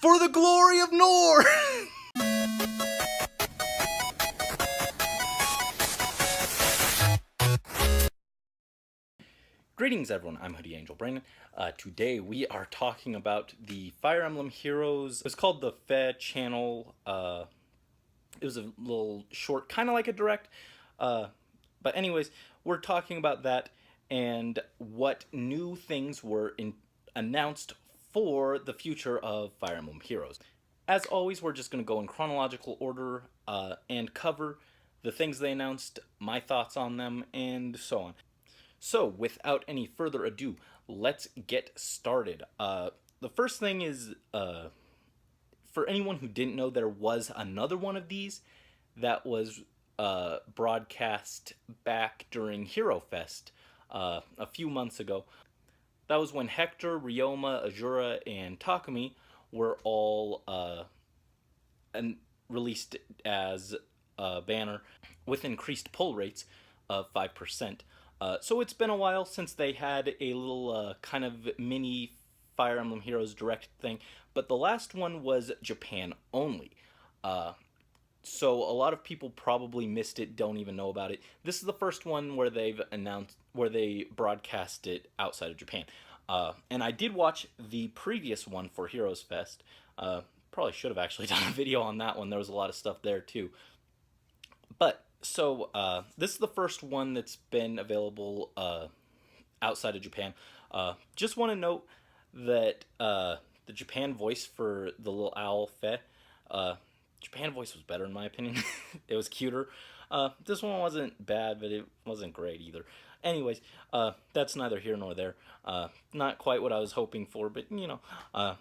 For the glory of Nor! Greetings everyone, I'm Hoodie Angel Brandon. Today we are talking about the Fire Emblem Heroes. It was called the FEH Channel. It was a little short, kind of like a direct. But anyways, we're talking about that and what new things were announced for the future of Fire Emblem Heroes. As always, we're just going to go in chronological order and cover the things they announced, my thoughts on them, and so on. So, without any further ado, let's get started. The first thing is, for anyone who didn't know, there was another one of these that was broadcast back during Hero Fest a few months ago. That was when Hector, Ryoma, Azura, and Takumi were all released as a banner with increased pull rates of 5%. So it's been a while since they had a little kind of mini Fire Emblem Heroes Direct thing, but the last one was Japan only. So a lot of people probably missed it, don't even know about it. This is the first one where they broadcast it outside of Japan. And I did watch the previous one for Heroes Fest. Probably should have actually done a video on that one. There was a lot of stuff there too. But so this is the first one that's been available outside of Japan. Just want to note that the Japan voice for the little owl Fe, Japan voice was better in my opinion. It was cuter. This one wasn't bad, but it wasn't great either. Anyways, that's neither here nor there. Not quite what I was hoping for, but you know.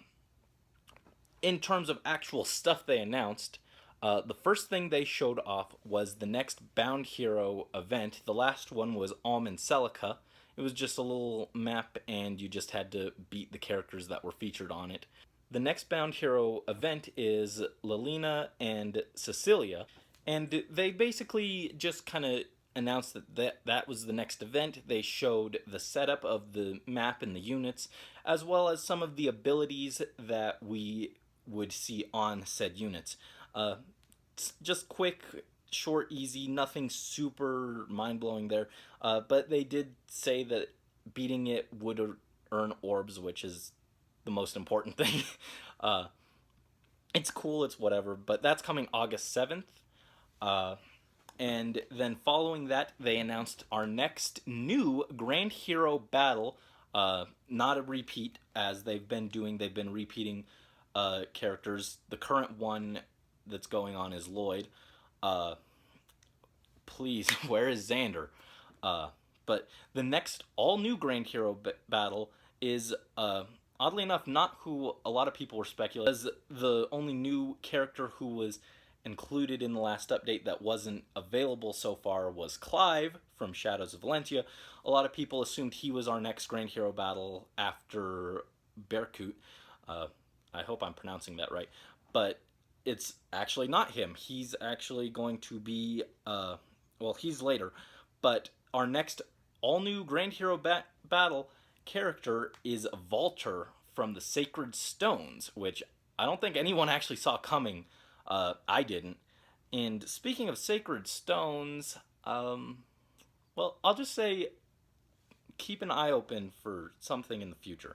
In terms of actual stuff they announced, the first thing they showed off was the next Bound Hero event. The last one was Almond Celica. It was just a little map and you just had to beat the characters that were featured on it. The next Bound Hero event is Lilina and Cecilia, and they basically just kind of announced that was the next event. They showed the setup of the map and the units, as well as some of the abilities that we would see on said units. Just quick, short, easy, nothing super mind-blowing there, but they did say that beating it would earn orbs, which is the most important thing. It's cool, it's whatever, but that's coming August 7th. And then following that, they announced our next new Grand Hero battle. Not a repeat, as they've been doing. They've been repeating characters. The current one that's going on is Lloyd. Please, where is Xander? But the next all-new Grand Hero battle is, oddly enough, not who a lot of people were speculating, as the only new character who was included in the last update that wasn't available so far was Clive from Shadows of Valentia. A lot of people assumed he was our next Grand Hero battle after Berkut. I hope I'm pronouncing that right. But it's actually not him. He's actually going to be, well, he's later. But our next all-new Grand Hero battle character is Valter from the Sacred Stones, which I don't think anyone actually saw coming. I didn't. And speaking of Sacred Stones, well, I'll just say keep an eye open for something in the future.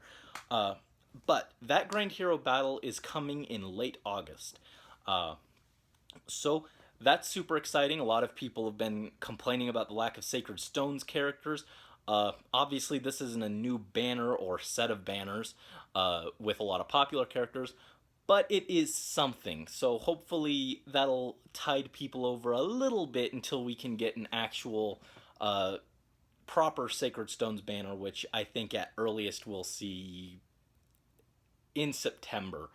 But that Grand Hero battle is coming in late August. So that's super exciting. A lot of people have been complaining about the lack of Sacred Stones characters. Obviously, this isn't a new banner or set of banners with a lot of popular characters, but it is something. So hopefully that'll tide people over a little bit until we can get an actual proper Sacred Stones banner, which I think at earliest we'll see in September,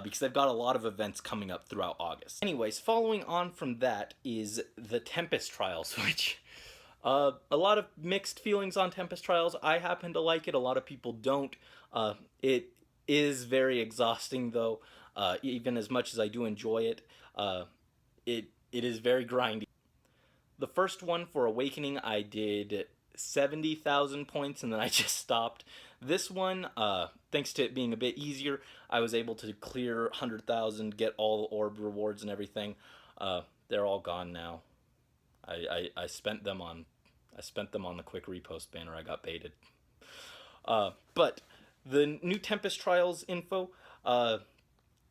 because they've got a lot of events coming up throughout August. Anyways, following on from that is the Tempest Trials, which a lot of mixed feelings on Tempest Trials. I happen to like it. A lot of people don't. It is very exhausting, though. Even as much as I do enjoy it, it is very grindy. The first one for Awakening, I did 70,000 points, and then I just stopped. This one, thanks to it being a bit easier, I was able to clear 100,000, get all orb rewards and everything. They're all gone now. I spent them on the quick repost banner. I got baited. But the new Tempest Trials info,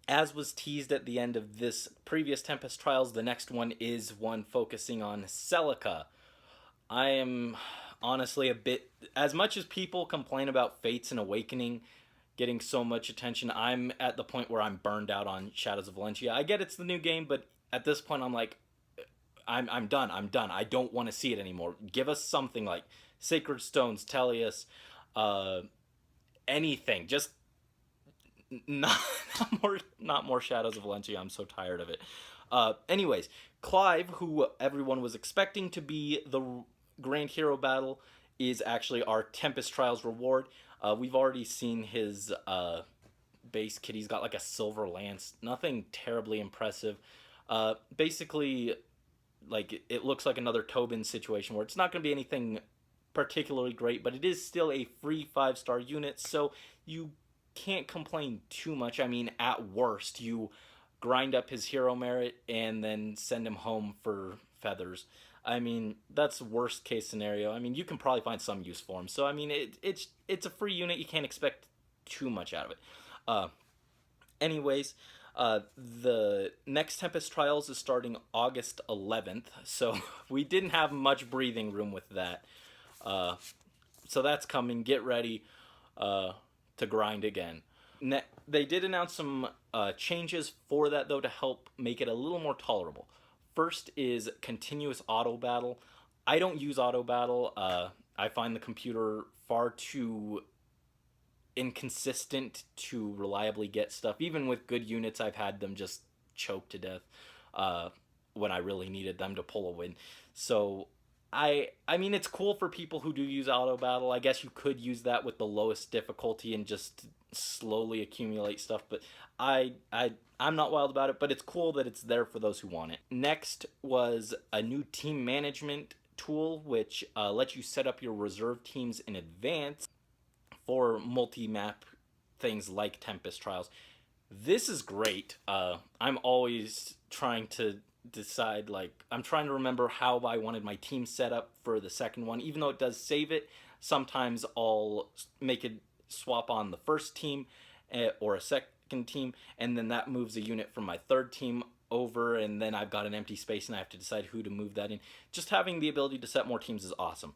as was teased at the end of this previous Tempest Trials, the next one is one focusing on Celica. I am honestly a bit, as much as people complain about Fates and Awakening getting so much attention, I'm at the point where I'm burned out on Shadows of Valentia. I get it's the new game, but at this point I'm like, I'm done. I don't want to see it anymore. Give us something like Sacred Stones, Tellius, anything. Just not more Shadows of Valentia. I'm so tired of it. Anyways, Clive, who everyone was expecting to be the Grand Hero battle, is actually our Tempest Trials reward. We've already seen his base kit. He's got like a silver lance. Nothing terribly impressive. Basically, like, it looks like another Tobin situation where it's not going to be anything particularly great, but it is still a free 5-star unit, so you can't complain too much. I mean, at worst, you grind up his hero merit and then send him home for feathers. I mean, that's worst case scenario. I mean, you can probably find some use for him. So, I mean, it's a free unit. You can't expect too much out of it. Anyways, the next Tempest Trials is starting August 11th, so we didn't have much breathing room with that. So that's coming. Get ready to grind again. They did announce some changes for that, though, to help make it a little more tolerable. First is continuous auto battle. I don't use auto battle. I find the computer far too inconsistent to reliably get stuff. Even with good units, I've had them just choke to death when I really needed them to pull a win. So I mean, it's cool for people who do use auto battle. I guess you could use that with the lowest difficulty and just slowly accumulate stuff, but I'm not wild about it, but it's cool that it's there for those who want it. Next was a new team management tool, which lets you set up your reserve teams in advance for multi-map things like Tempest Trials. This is great. I'm always trying to decide, like, I'm trying to remember how I wanted my team set up for the second one. Even though it does save it, sometimes I'll make it swap on the first team or a second team, and then that moves a unit from my third team over, and then I've got an empty space and I have to decide who to move that in. Just having the ability to set more teams is awesome.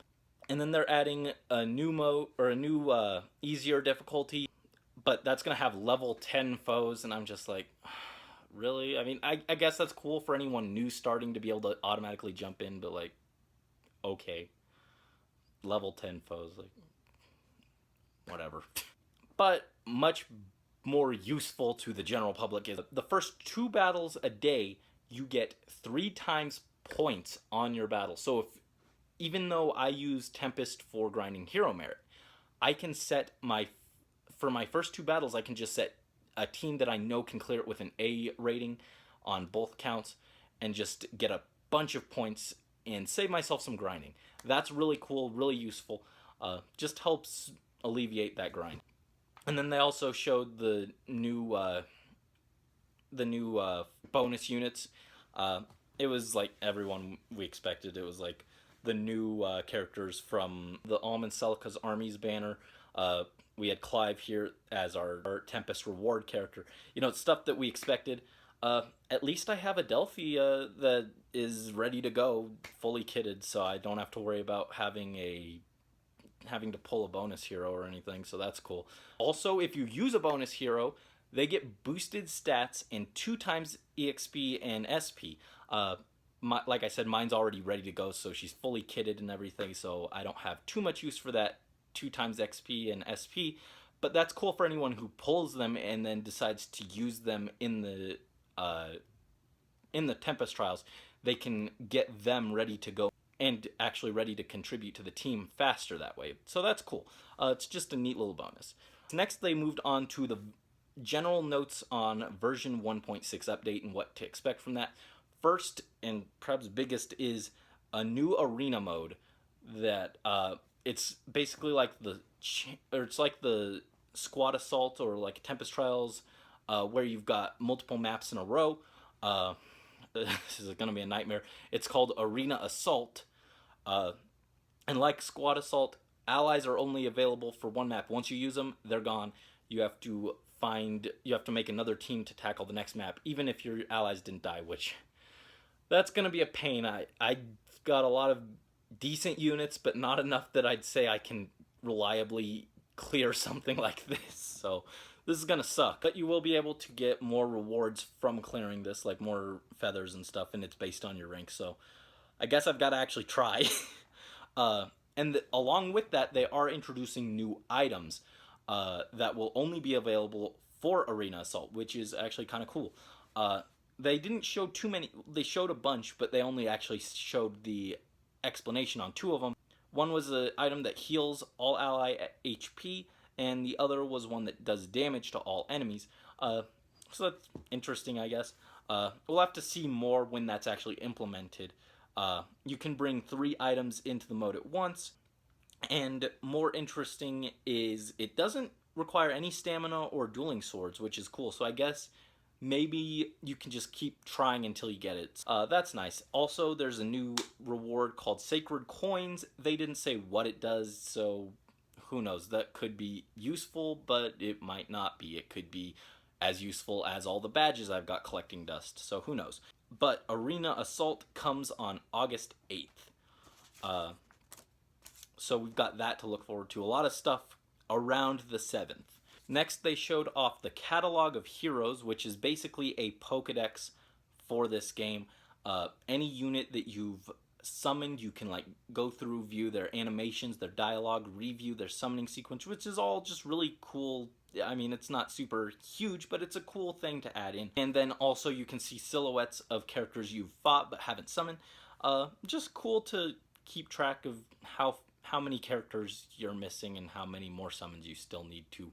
And then they're adding a new mode, or a new easier difficulty, but that's going to have level 10 foes, and I'm just like, really? I mean, I guess that's cool for anyone new starting to be able to automatically jump in, but like, okay. Level 10 foes, like, whatever. But much more useful to the general public is the first 2 battles a day, you get 3 times points on your battle. So even though I use Tempest for grinding hero merit, I can set for my first 2 battles, I can just set a team that I know can clear it with an A rating on both counts and just get a bunch of points and save myself some grinding. That's really cool, really useful. Just helps alleviate that grind. And then they also showed the new bonus units. It was like everyone we expected. It was like the new characters from the Almond Celica's Armies banner. We had Clive here as our Tempest reward character. You know, it's stuff that we expected. At least I have a Delphi that is ready to go, fully kitted, so I don't have to worry about having to pull a bonus hero or anything, so that's cool. Also, if you use a bonus hero, they get boosted stats and 2 times EXP and SP. Like I said, mine's already ready to go, so she's fully kitted and everything, so I don't have too much use for that 2 times XP and SP, but that's cool for anyone who pulls them and then decides to use them in the Tempest Trials. They can get them ready to go and actually ready to contribute to the team faster that way. So that's cool. It's just a neat little bonus. Next, they moved on to the general notes on version 1.6 update and what to expect from that. First, and perhaps biggest, is a new arena mode that it's basically like the Squad Assault or like Tempest Trials, where you've got multiple maps in a row. This is gonna be a nightmare. It's called Arena Assault, and like Squad Assault, allies are only available for one map. Once you use them, they're gone. You have to make another team to tackle the next map, even if your allies didn't die, which that's gonna be a pain. I got a lot of decent units, but not enough that I'd say I can reliably clear something like this. So this is gonna suck. But you will be able to get more rewards from clearing this, like more feathers and stuff, and it's based on your rank. So I guess I've got to actually try. Along with that, they are introducing new items that will only be available for Arena Assault, which is actually kind of cool. They didn't show too many. They showed a bunch, but they only actually showed the explanation on 2 of them. One was an item that heals all ally HP, and the other was one that does damage to all enemies. So that's interesting, I guess. We'll have to see more when that's actually implemented. You can bring 3 items into the mode at once, and more interesting is it doesn't require any stamina or dueling swords, which is cool. So I guess maybe you can just keep trying until you get it. That's nice. Also, there's a new reward called Sacred Coins. They didn't say what it does, so who knows. That could be useful, but it might not be. It could be as useful as all the badges I've got collecting dust, so who knows. But Arena Assault comes on August 8th. So we've got that to look forward to. A lot of stuff around the 7th. Next, they showed off the Catalog of Heroes, which is basically a Pokedex for this game. Any unit that you've summoned, you can like go through, view their animations, their dialogue, review their summoning sequence, which is all just really cool. I mean, it's not super huge, but it's a cool thing to add in. And then also you can see silhouettes of characters you've fought but haven't summoned. Just cool to keep track of how many characters you're missing and how many more summons you still need to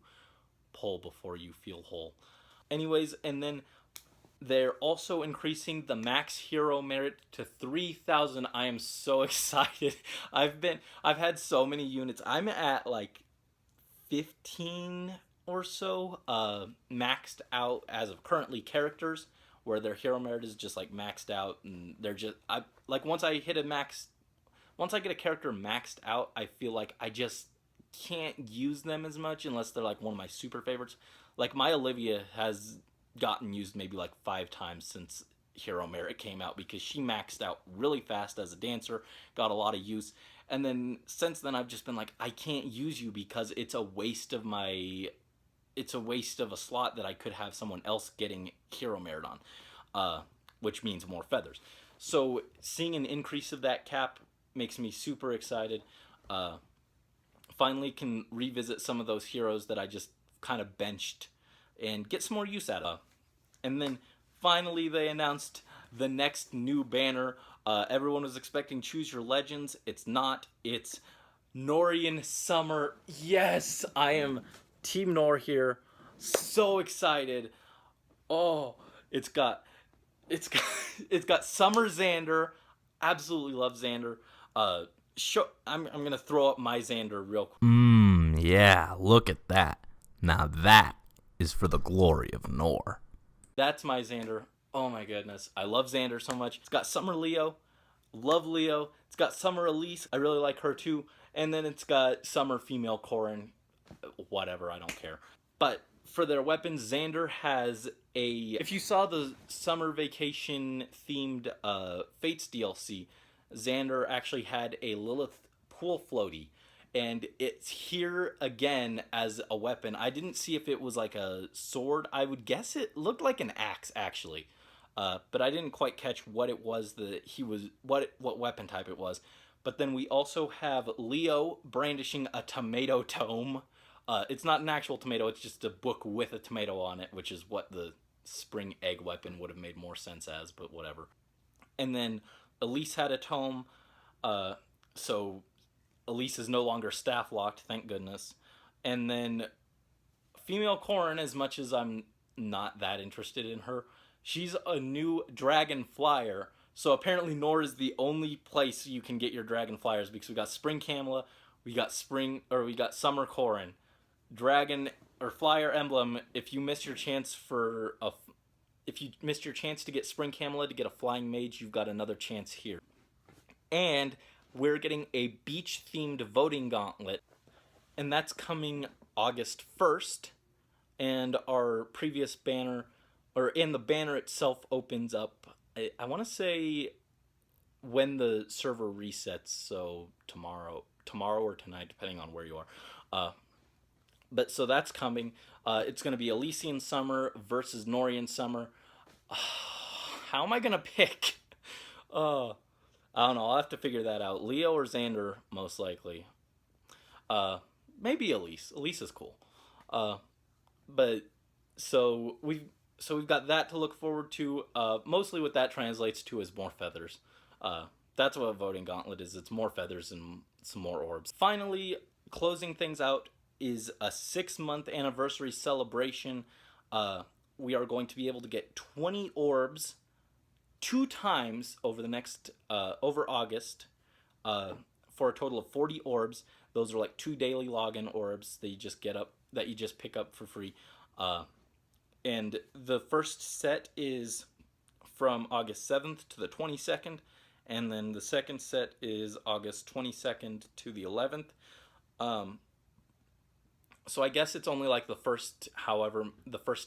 pull before you feel whole. Anyways, and then they're also increasing the max hero merit to 3,000. I am so excited. I've had so many units. I'm at like 15 or so maxed out as of currently characters, where their hero merit is just like maxed out, and they're just once I get a character maxed out, I feel like I just can't use them as much unless they're like one of my super favorites. Like my Olivia has gotten used maybe like 5 times since Hero Merit came out, because she maxed out really fast as a dancer, got a lot of use, and then since then I've just been like, I can't use you because it's a waste of a slot that I could have someone else getting Hero Merit on, which means more feathers. So seeing an increase of that cap makes me super excited. Finally can revisit some of those heroes that I just kind of benched and get some more use out of. And then finally they announced the next new banner. Everyone was expecting Choose Your Legends. It's not. It's NOHRIAN Summer. Yes, I am Team Nor here. So excited. Oh, it's got Summer Xander. Absolutely love Xander. I'm gonna throw up my Xander real quick. Yeah, look at that. Now that is for the glory of Nor. That's my Xander. Oh my goodness. I love Xander so much. It's got Summer Leo. Love Leo. It's got Summer Elise. I really like her too. And then it's got Summer Female Corrin. Whatever, I don't care. But for their weapons, Xander has if you saw the Summer Vacation themed Fates DLC, Xander actually had a Lilith pool floaty, and it's here again as a weapon. I didn't see if it was like a sword. I would guess it looked like an axe actually, but I didn't quite catch what it was what weapon type it was. But then we also have Leo brandishing a tomato tome. It's not an actual tomato, it's just a book with a tomato on it, which is what the spring egg weapon would have made more sense as, but whatever. And then Elise had a tome, so Elise is no longer staff locked, thank goodness. And then Female Corrin, as much as I'm not that interested in her, she's a new dragon flyer. So apparently Nor is the only place you can get your dragon flyers, because we got Spring Camela, we got Summer Corrin, Dragon or Fire Emblem, if you missed your chance for a if you missed your chance to get Spring Camelot to get a flying mage, you've got another chance here. And we're getting a beach themed voting gauntlet, and that's coming August 1st. And our previous banner, or in the banner itself, opens up, I want to say when the server resets, so tomorrow or tonight, depending on where you are. But so that's coming. It's going to be Elysian Summer versus Nohrian Summer. How am I going to pick? Uh, I don't know. I'll have to figure that out. Leo or Xander, most likely. Maybe Elise. Elise is cool. But we've got that to look forward to. Mostly what that translates to is more feathers. That's what a voting gauntlet is. It's more feathers and some more orbs. Finally, closing things out is a 6-month anniversary celebration. We are going to be able to get 20 orbs 2 times over the next over August, for a total of 40 orbs. Those are like 2 daily login orbs that you just pick up for free. And the first set is from August 7th to the 22nd, and then the second set is August 22nd to the 11th. So I guess it's only like the first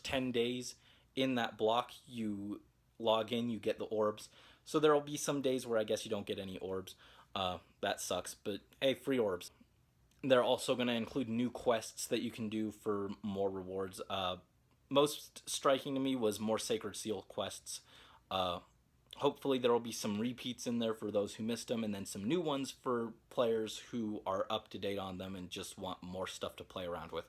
10 days in that block you log in, you get the orbs. So there will be some days where I guess you don't get any orbs. That sucks, but hey, free orbs. They're also going to include new quests that you can do for more rewards. Most striking to me was more Sacred Seal quests. Hopefully there will be some repeats in there for those who missed them, and then some new ones for players who are up to date on them and just want more stuff to play around with.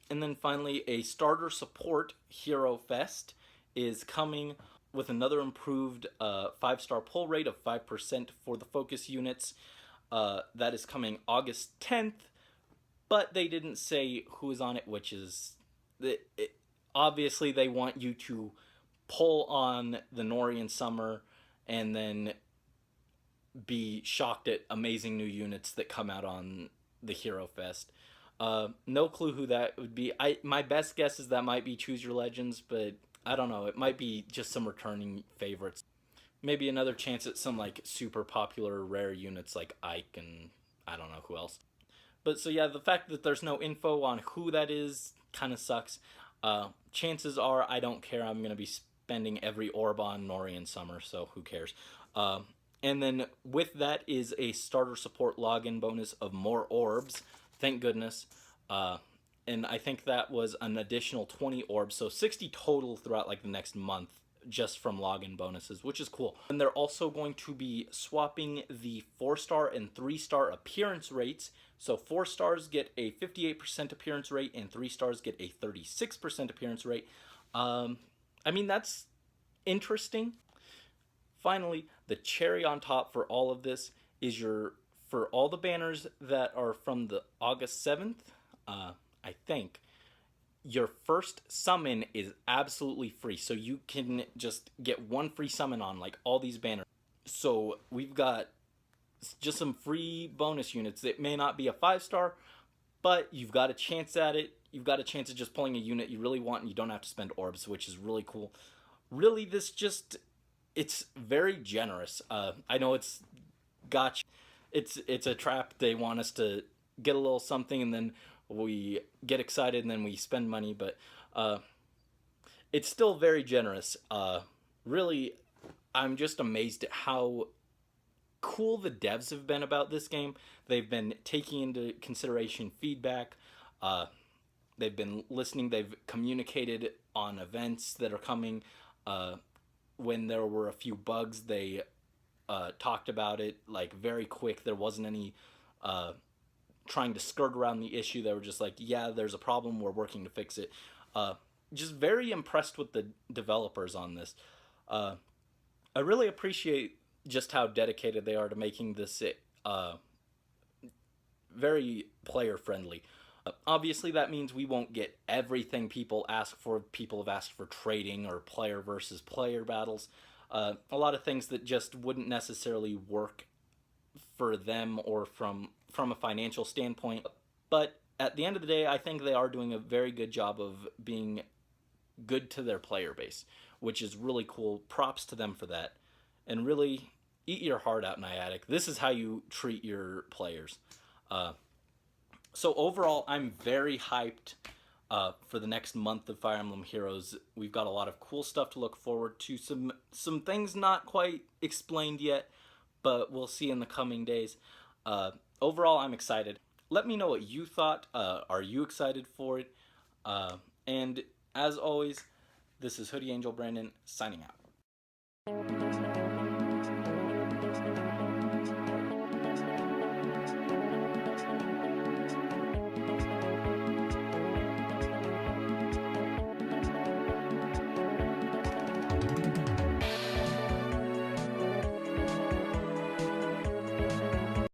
And then finally, a starter support Hero Fest is coming with another improved 5-star pull rate of 5% for the focus units. That is coming August 10th, but they didn't say who is on it, which is... obviously they want you to pull on the Nohrian Summer and then be shocked at amazing new units that come out on the Hero Fest. No clue who that would be. My best guess is that might be Choose Your Legends, but I don't know. It might be just some returning favorites. Maybe another chance at some like super popular rare units like Ike and I don't know who else. But so yeah, the fact that there's no info on who that is kind of sucks. Chances are I don't care. I'm going to be spending every orb on Nohrian Summer, so who cares? And then with that is a starter support login bonus of more orbs. Thank goodness. And I think that was an additional 20 orbs, so 60 total throughout like the next month just from login bonuses, which is cool. And they're also going to be swapping the 4-star and 3-star appearance rates. So 4 stars get a 58% appearance rate and 3 stars get a 36% appearance rate. I mean, that's interesting. Finally, the cherry on top for all of this is for all the banners that are from the August 7th, I think, your first summon is absolutely free. So you can just get one free summon on like all these banners. So we've got just some free bonus units. It may not be a 5-star, but you've got a chance at it. You've got a chance of just pulling a unit you really want and you don't have to spend orbs, which is really cool. Really, it's very generous. I know it's gotcha. It's a trap. They want us to get a little something and then we get excited and then we spend money, but it's still very generous. Really, I'm just amazed at how cool the devs have been about this game. They've been taking into consideration feedback. They've been listening. They've communicated on events that are coming. When there were a few bugs, they talked about it like very quick. There wasn't any trying to skirt around the issue. They were just like, yeah, there's a problem, we're working to fix it. Just very impressed with the developers on this. I really appreciate just how dedicated they are to making this very player friendly. Obviously that means we won't get everything people ask for. People have asked for trading or player versus player battles. A lot of things that just wouldn't necessarily work for them or from a financial standpoint. But at the end of the day, I think they are doing a very good job of being good to their player base, which is really cool. Props to them for that. And really, eat your heart out, Niantic. This is how you treat your players. So overall, I'm very hyped for the next month of Fire Emblem Heroes. We've got a lot of cool stuff to look forward to. Some things not quite explained yet, but we'll see in the coming days. Overall, I'm excited. Let me know what you thought. Are you excited for it? And as always, this is Hoodie Angel Brandon signing out.